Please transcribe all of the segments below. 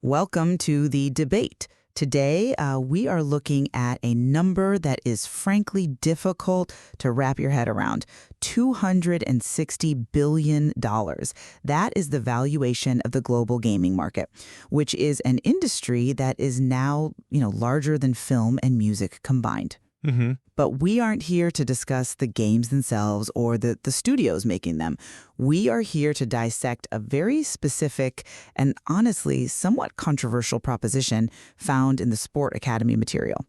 Welcome to the debate. Today, we are looking at a number that is frankly difficult to wrap your head around. $260 billion. That is the valuation of the global gaming market, which is an industry that is now, larger than film and music combined. Mm-hmm. But we aren't here to discuss the games themselves or the studios making them. We are here to dissect a very specific and honestly somewhat controversial proposition found in the Sport Academy material.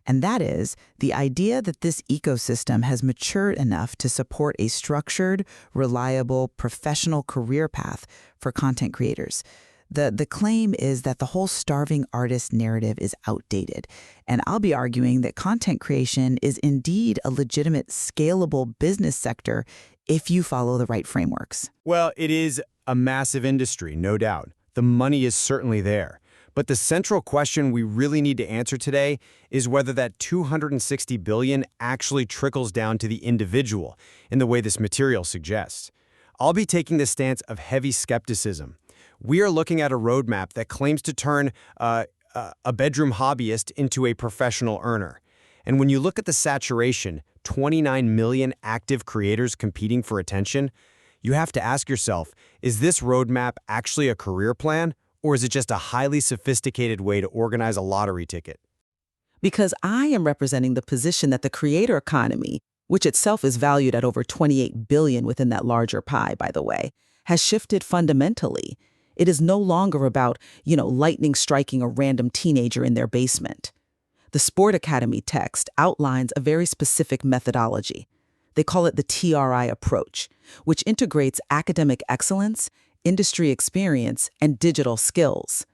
And that is the idea that this ecosystem has matured enough to support a structured, reliable, professional career path for content creators. The claim is that the whole starving artist narrative is outdated. And I'll be arguing that content creation is indeed a legitimate, scalable business sector if you follow the right frameworks. Well, it is a massive industry, no doubt. The money is certainly there. But the central question we really need to answer today is whether that $260 billion actually trickles down to the individual in the way this material suggests. I'll be taking the stance of heavy skepticism. We are looking at a roadmap that claims to turn a bedroom hobbyist into a professional earner. And when you look at the saturation, 29 million active creators competing for attention, you have to ask yourself, is this roadmap actually a career plan, or is it just a highly sophisticated way to organize a lottery ticket? Because I am representing the position that the creator economy, which itself is valued at over $28 billion within that larger pie, by the way, has shifted fundamentally. It is no longer about, lightning striking a random teenager in their basement. The Sport Academy text outlines a very specific methodology. They call it the TRRI approach, which integrates academic excellence, industry experience, and digital skills.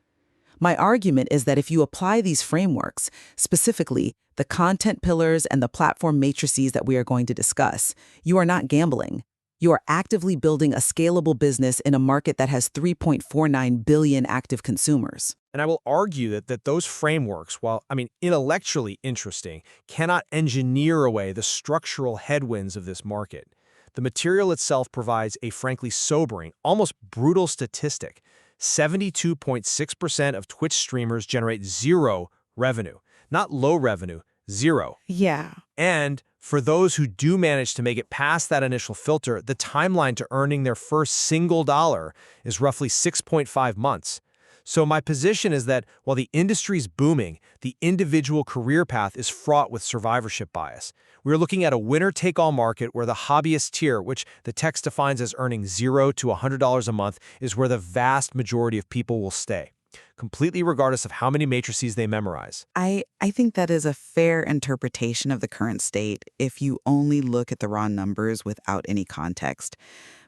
My argument is that if you apply these frameworks, specifically the content pillars and the platform matrices that we are going to discuss, you are not gambling. You are actively building a scalable business in a market that has 3.49 billion active consumers. And I will argue that those frameworks, while, intellectually interesting, cannot engineer away the structural headwinds of this market. The material itself provides a frankly sobering, almost brutal statistic. 72.6% of Twitch streamers generate zero revenue. Not low revenue, zero. Yeah. And for those who do manage to make it past that initial filter, the timeline to earning their first single dollar is roughly 6.5 months. So my position is that while the industry's booming, the individual career path is fraught with survivorship bias. We're looking at a winner-take-all market where the hobbyist tier, which the text defines as earning $0 to $100 a month, is where the vast majority of people will stay, completely regardless of how many matrices they memorize. I think that is a fair interpretation of the current state if you only look at the raw numbers without any context.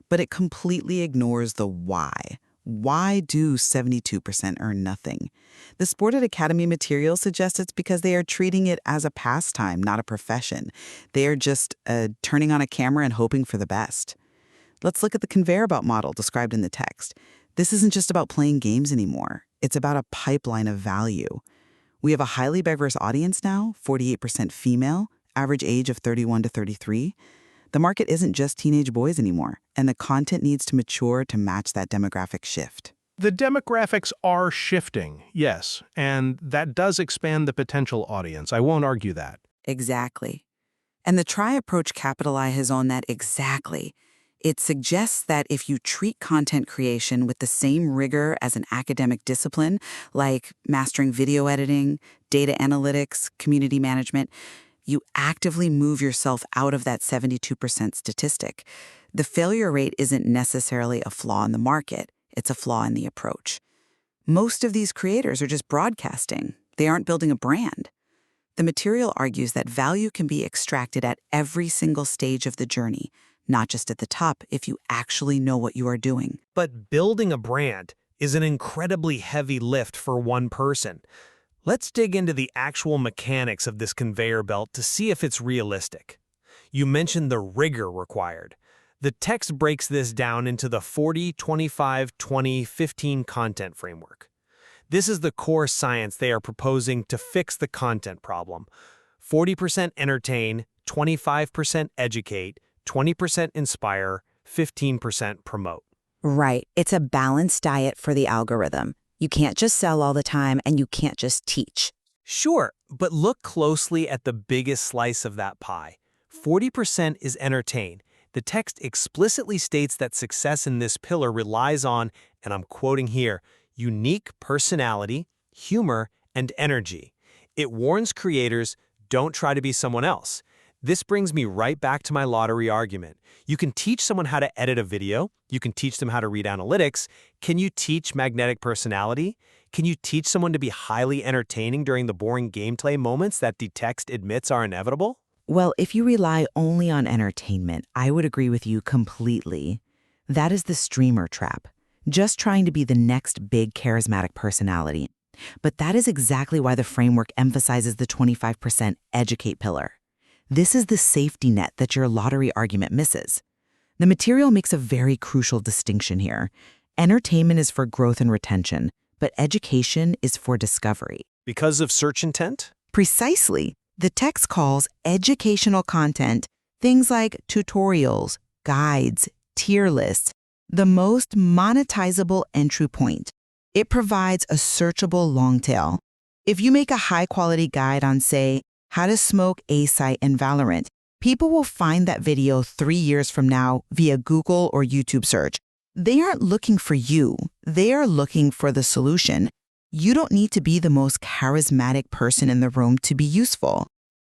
But it completely ignores the why. Why do 72% earn nothing? The Sport Academy material suggests it's because they are treating it as a pastime, not a profession. They are just turning on a camera and hoping for the best. Let's look at the conveyor belt model described in the text. This isn't just about playing games anymore. It's about a pipeline of value. We have a highly diverse audience now, 48% female, average age of 31 to 33. The market isn't just teenage boys anymore, and the content needs to mature to match that demographic shift. The demographics are shifting, yes, and that does expand the potential audience. I won't argue that. Exactly. And the TRRI approach capitalizes on that exactly. It suggests that if you treat content creation with the same rigor as an academic discipline, like mastering video editing, data analytics, community management, you actively move yourself out of that 72% statistic. The failure rate isn't necessarily a flaw in the market. It's a flaw in the approach. Most of these creators are just broadcasting. They aren't building a brand. The material argues that value can be extracted at every single stage of the journey, not just at the top if you actually know what you are doing. But building a brand is an incredibly heavy lift for one person. Let's dig into the actual mechanics of this conveyor belt to see if it's realistic. You mentioned the rigor required. The text breaks this down into the 40, 25, 20, 15 content framework. This is the core science they are proposing to fix the content problem. 40% entertain, 25% educate, 20% inspire, 15% promote. Right. It's a balanced diet for the algorithm. You can't just sell all the time, and you can't just teach. Sure, but look closely at the biggest slice of that pie. 40% is entertain. The text explicitly states that success in this pillar relies on, and I'm quoting here, unique personality, humor, and energy. It warns creators, don't try to be someone else. This brings me right back to my lottery argument. You can teach someone how to edit a video. You can teach them how to read analytics. Can you teach magnetic personality? Can you teach someone to be highly entertaining during the boring gameplay moments that the text admits are inevitable? Well, if you rely only on entertainment, I would agree with you completely. That is the streamer trap, just trying to be the next big charismatic personality. But that is exactly why the framework emphasizes the 25% educate pillar. This is the safety net that your lottery argument misses. The material makes a very crucial distinction here. Entertainment is for growth and retention, but education is for discovery. Because of search intent? Precisely. The text calls educational content, things like tutorials, guides, tier lists, the most monetizable entry point. It provides a searchable long tail. If you make a high-quality guide on, say, how to smoke A-Site in Valorant, people will find that video 3 years from now via Google or YouTube search. They aren't looking for you. They are looking for the solution. You don't need to be the most charismatic person in the room to be useful.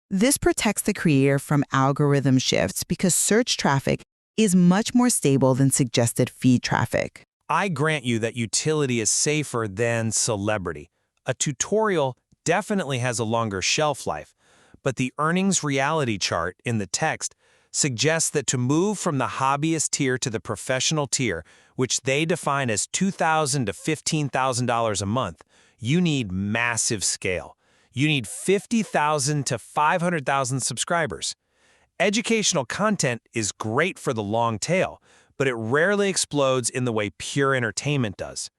This protects the creator from algorithm shifts because search traffic is much more stable than suggested feed traffic. I grant you that utility is safer than celebrity. A tutorial definitely has a longer shelf life, but the earnings reality chart in the text suggests that to move from the hobbyist tier to the professional tier, which they define as $2,000 to $15,000 a month, you need massive scale. You need 50,000 to 500,000 subscribers. Educational content is great for the long tail, but it rarely explodes in the way pure entertainment does.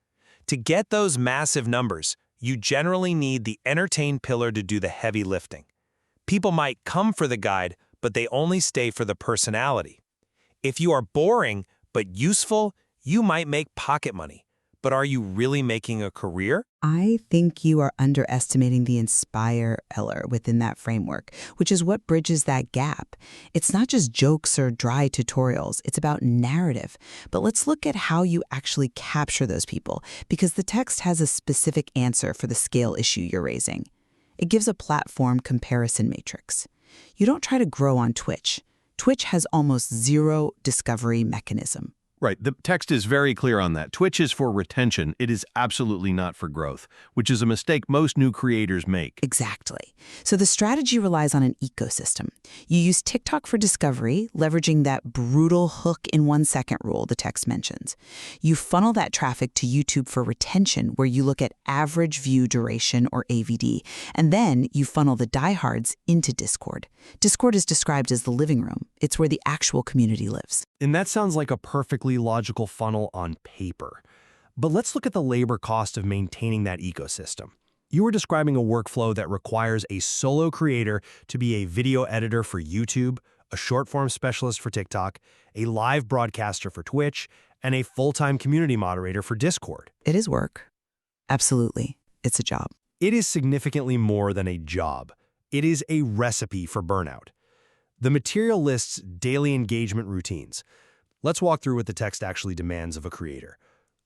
To get those massive numbers, you generally need the entertain pillar to do the heavy lifting. People might come for the guide, but they only stay for the personality. If you are boring but useful, you might make pocket money. But are you really making a career? I think you are underestimating the inspire pillar within that framework, which is what bridges that gap. It's not just jokes or dry tutorials, it's about narrative. But let's look at how you actually capture those people, because the text has a specific answer for the scale issue you're raising. It gives a platform comparison matrix. You don't try to grow on Twitch. Twitch has almost zero discovery mechanism. Right. The text is very clear on that. Twitch is for retention. It is absolutely not for growth, which is a mistake most new creators make. Exactly. So the strategy relies on an ecosystem. You use TikTok for discovery, leveraging that brutal hook in 1 second rule the text mentions. You funnel that traffic to YouTube for retention, where you look at average view duration, or AVD, and then you funnel the diehards into Discord. Discord is described as the living room. It's where the actual community lives. And that sounds like a perfectly logical funnel on paper. But let's look at the labor cost of maintaining that ecosystem. You were describing a workflow that requires a solo creator to be a video editor for YouTube, a short-form specialist for TikTok, a live broadcaster for Twitch, and a full-time community moderator for Discord. It is work. Absolutely. It's a job. It is significantly more than a job. It is a recipe for burnout. The material lists daily engagement routines. Let's walk through what the text actually demands of a creator.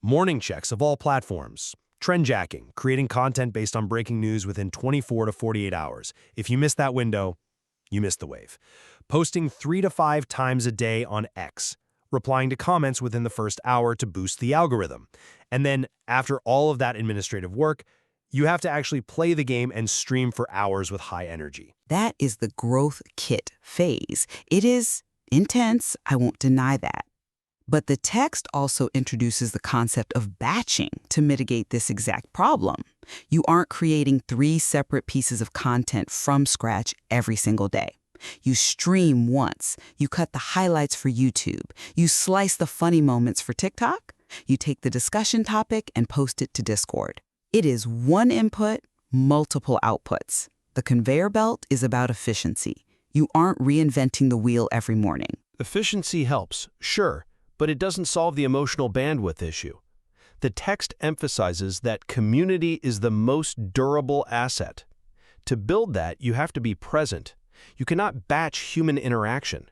Morning checks of all platforms. Trendjacking, creating content based on breaking news within 24 to 48 hours. If you miss that window, you missed the wave. Posting 3 to 5 times a day on X. Replying to comments within the first hour to boost the algorithm. And then, after all of that administrative work, you have to actually play the game and stream for hours with high energy. That is the growth kit phase. It is intense, I won't deny that. But the text also introduces the concept of batching to mitigate this exact problem. You aren't creating 3 separate pieces of content from scratch every single day. You stream once, you cut the highlights for YouTube, you slice the funny moments for TikTok, you take the discussion topic and post it to Discord. It is one input, multiple outputs. The conveyor belt is about efficiency. You aren't reinventing the wheel every morning. Efficiency helps, sure, but it doesn't solve the emotional bandwidth issue. The text emphasizes that community is the most durable asset. To build that, you have to be present. You cannot batch human interaction.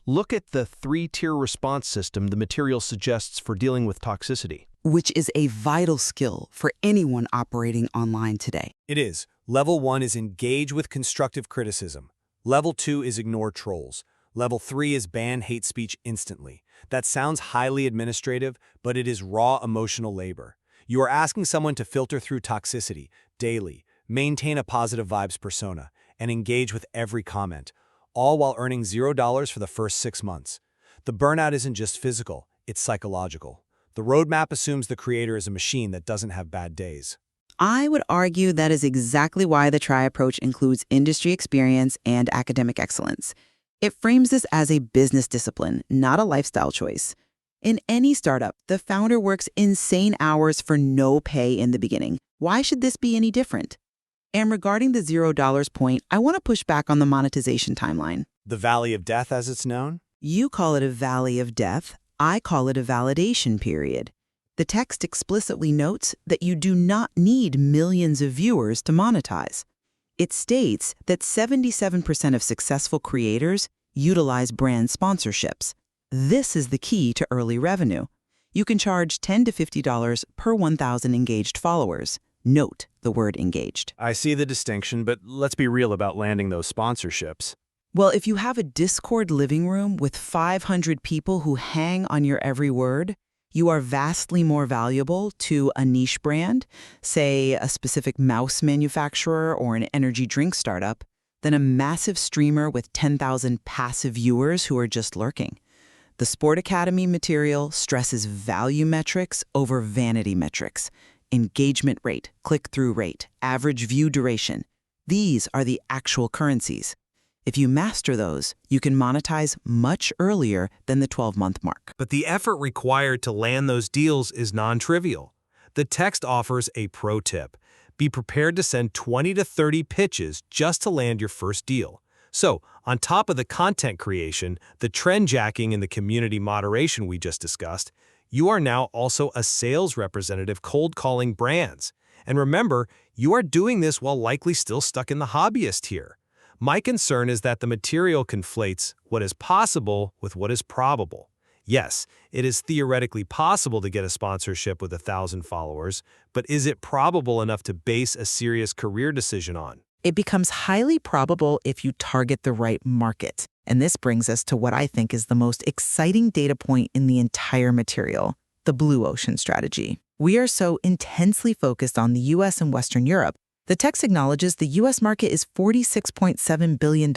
Look at the 3-tier response system the material suggests for dealing with toxicity. Which is a vital skill for anyone operating online today. It is. Level 1 is engage with constructive criticism. Level 2 is ignore trolls. Level 3 is ban hate speech instantly. That sounds highly administrative, but it is raw emotional labor. You are asking someone to filter through toxicity daily, maintain a positive vibes persona, and engage with every comment, all while earning $0 for the first 6 months. The burnout isn't just physical, it's psychological. The roadmap assumes the creator is a machine that doesn't have bad days. I would argue that is exactly why the TRRI approach includes industry experience and academic excellence. It frames this as a business discipline, not a lifestyle choice. In any startup, the founder works insane hours for no pay in the beginning. Why should this be any different? And regarding the $0 point, I want to push back on the monetization timeline. The Valley of Death, as it's known? You call it a valley of death. I call it a validation period. The text explicitly notes that you do not need millions of viewers to monetize. It states that 77% of successful creators utilize brand sponsorships. This is the key to early revenue. You can charge $10 to $50 per 1,000 engaged followers. Note the word engaged. I see the distinction, but let's be real about landing those sponsorships. Well, if you have a Discord living room with 500 people who hang on your every word, you are vastly more valuable to a niche brand, say a specific mouse manufacturer or an energy drink startup, than a massive streamer with 10,000 passive viewers who are just lurking. The Sport Academy material stresses value metrics over vanity metrics. Engagement rate, click-through rate, average view duration. These are the actual currencies. If you master those, you can monetize much earlier than the 12-month mark. But the effort required to land those deals is non-trivial. The text offers a pro tip. Be prepared to send 20 to 30 pitches just to land your first deal. So, on top of the content creation, the trendjacking, and the community moderation we just discussed, you are now also a sales representative cold calling brands. And remember, you are doing this while likely still stuck in the hobbyist tier. My concern is that the material conflates what is possible with what is probable. Yes, it is theoretically possible to get a sponsorship with 1,000 followers, but is it probable enough to base a serious career decision on? It becomes highly probable if you target the right market. And this brings us to what I think is the most exciting data point in the entire material, the Blue Ocean strategy. We are so intensely focused on the US and Western Europe. The text acknowledges the US market is $46.7 billion,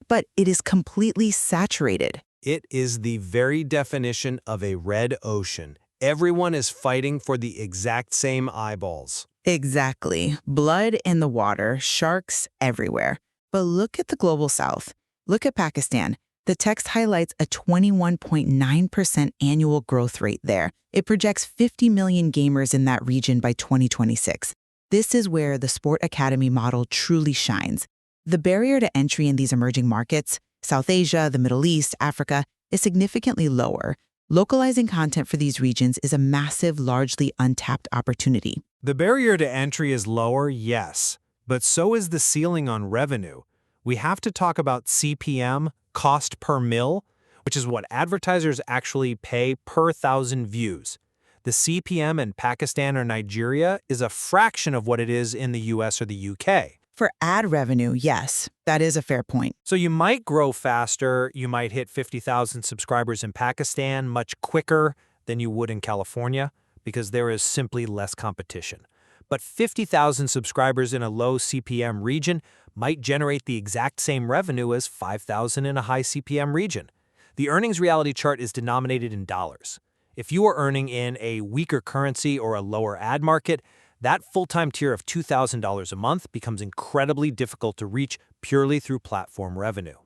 but it is completely saturated. It is the very definition of a red ocean. Everyone is fighting for the exact same eyeballs. Exactly. Blood in the water, sharks everywhere. But look at the global south. Look at Pakistan. The text highlights a 21.9% annual growth rate there. It projects 50 million gamers in that region by 2026. This is where the Sport Academy model truly shines. The barrier to entry in these emerging markets, South Asia, the Middle East, Africa, is significantly lower. Localizing content for these regions is a massive, largely untapped opportunity. The barrier to entry is lower, yes, but so is the ceiling on revenue. We have to talk about CPM, cost per mil, which is what advertisers actually pay per 1,000 views. The CPM in Pakistan or Nigeria is a fraction of what it is in the US or the UK. For ad revenue, yes, that is a fair point. So you might grow faster, you might hit 50,000 subscribers in Pakistan much quicker than you would in California, because there is simply less competition. But 50,000 subscribers in a low CPM region might generate the exact same revenue as 5,000 in a high CPM region. The earnings reality chart is denominated in dollars. If you are earning in a weaker currency or a lower ad market, that full-time tier of $2,000 a month becomes incredibly difficult to reach purely through platform revenue.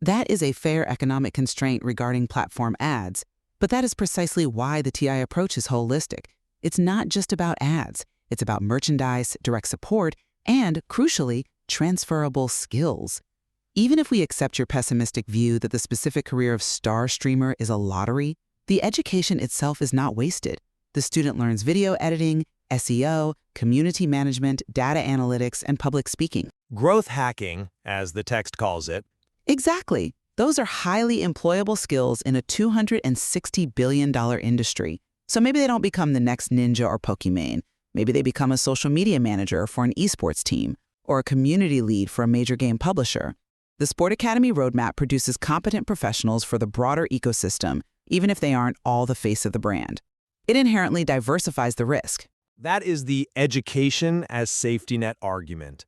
That is a fair economic constraint regarding platform ads, but that is precisely why the TI approach is holistic. It's not just about ads. It's about merchandise, direct support, and, crucially, transferable skills. Even if we accept your pessimistic view that the specific career of star streamer is a lottery, the education itself is not wasted. The student learns video editing, SEO, community management, data analytics, and public speaking. Growth hacking, as the text calls it. Exactly. Those are highly employable skills in a $260 billion industry. So maybe they don't become the next ninja or Pokimane. Maybe they become a social media manager for an esports team or a community lead for a major game publisher. The Sport Academy roadmap produces competent professionals for the broader ecosystem, even if they aren't all the face of the brand. It inherently diversifies the risk. That is the education as safety net argument.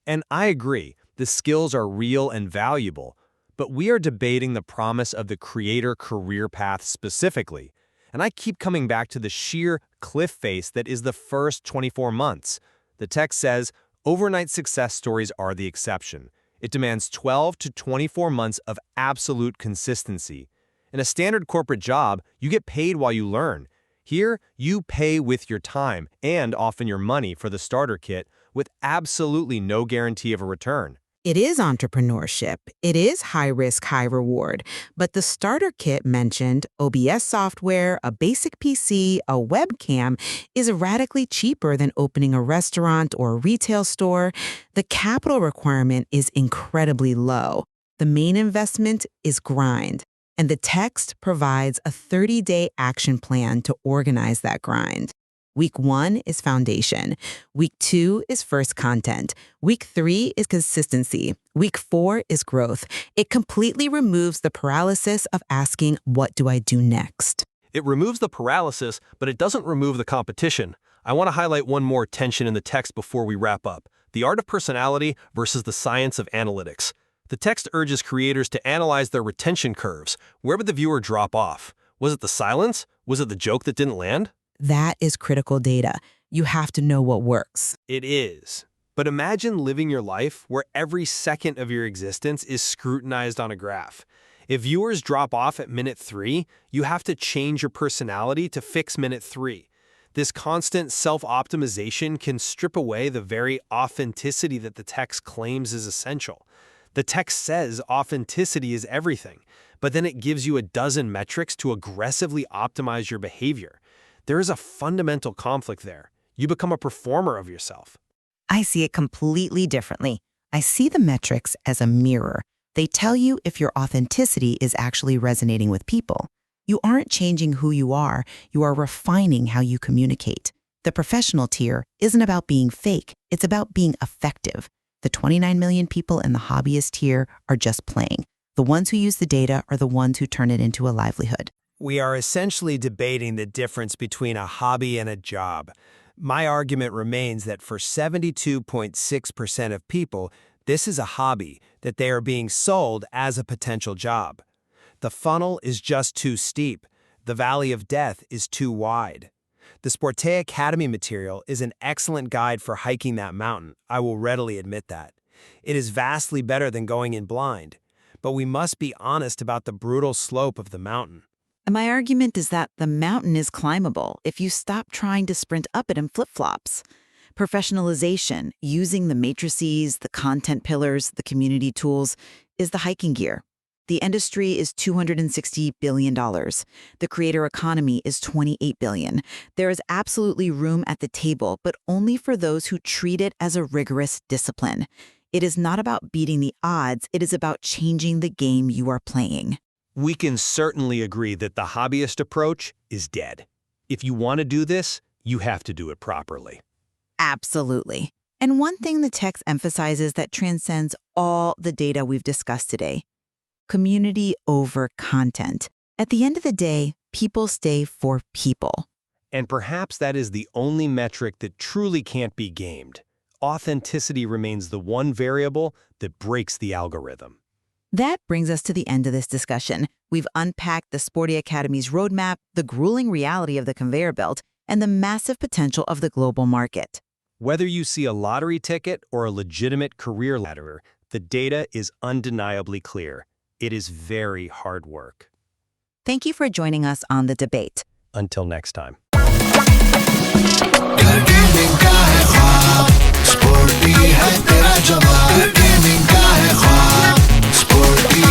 And I agree, the skills are real and valuable, but we are debating the promise of the creator career path specifically. And I keep coming back to the sheer cliff face that is the first 24 months. The text says, overnight success stories are the exception. It demands 12 to 24 months of absolute consistency. In a standard corporate job, you get paid while you learn. Here, you pay with your time and often your money for the starter kit with absolutely no guarantee of a return. It is entrepreneurship. It is high risk, high reward. But the starter kit mentioned, OBS software, a basic PC, a webcam, is radically cheaper than opening a restaurant or a retail store. The capital requirement is incredibly low. The main investment is grind. And the text provides a 30-day action plan to organize that grind. Week 1 is foundation. Week 2 is first content. Week 3 is consistency. Week 4 is growth. It completely removes the paralysis of asking, what do I do next? It removes the paralysis, but it doesn't remove the competition. I want to highlight one more tension in the text before we wrap up. The art of personality versus the science of analytics. The text urges creators to analyze their retention curves. Where would the viewer drop off? Was it the silence? Was it the joke that didn't land? That is critical data. You have to know what works. It is. But imagine living your life where every second of your existence is scrutinized on a graph. If viewers drop off at minute 3, you have to change your personality to fix minute 3. This constant self-optimization can strip away the very authenticity that the text claims is essential. The text says authenticity is everything, but then it gives you a dozen metrics to aggressively optimize your behavior. There is a fundamental conflict there. You become a performer of yourself. I see it completely differently. I see the metrics as a mirror. They tell you if your authenticity is actually resonating with people. You aren't changing who you are refining how you communicate. The professional tier isn't about being fake, it's about being effective. The 29 million people in the hobbyist tier are just playing. The ones who use the data are the ones who turn it into a livelihood. We are essentially debating the difference between a hobby and a job. My argument remains that for 72.6% of people, this is a hobby that they are being sold as a potential job. The funnel is just too steep. The valley of death is too wide. The Sporte Academy material is an excellent guide for hiking that mountain. I will readily admit that. It is vastly better than going in blind. But we must be honest about the brutal slope of the mountain. And my argument is that the mountain is climbable if you stop trying to sprint up it in flip-flops. Professionalization, using the matrices, the content pillars, the community tools, is the hiking gear. The industry is $260 billion. The creator economy is $28 billion. There is absolutely room at the table, but only for those who treat it as a rigorous discipline. It is not about beating the odds. It is about changing the game you are playing. We can certainly agree that the hobbyist approach is dead. If you want to do this, you have to do it properly. Absolutely. And one thing the text emphasizes that transcends all the data we've discussed today: community over content. At the end of the day, people stay for people. And perhaps that is the only metric that truly can't be gamed. Authenticity remains the one variable that breaks the algorithm. That brings us to the end of this discussion. We've unpacked the Sporte Academy's roadmap, the grueling reality of the conveyor belt, and the massive potential of the global market. Whether you see a lottery ticket or a legitimate career ladder, the data is undeniably clear. It is very hard work. Thank you for joining us on The Debate. Until next time. Sporty है तेरा जवाब, gaming का है ख्वाब, sporty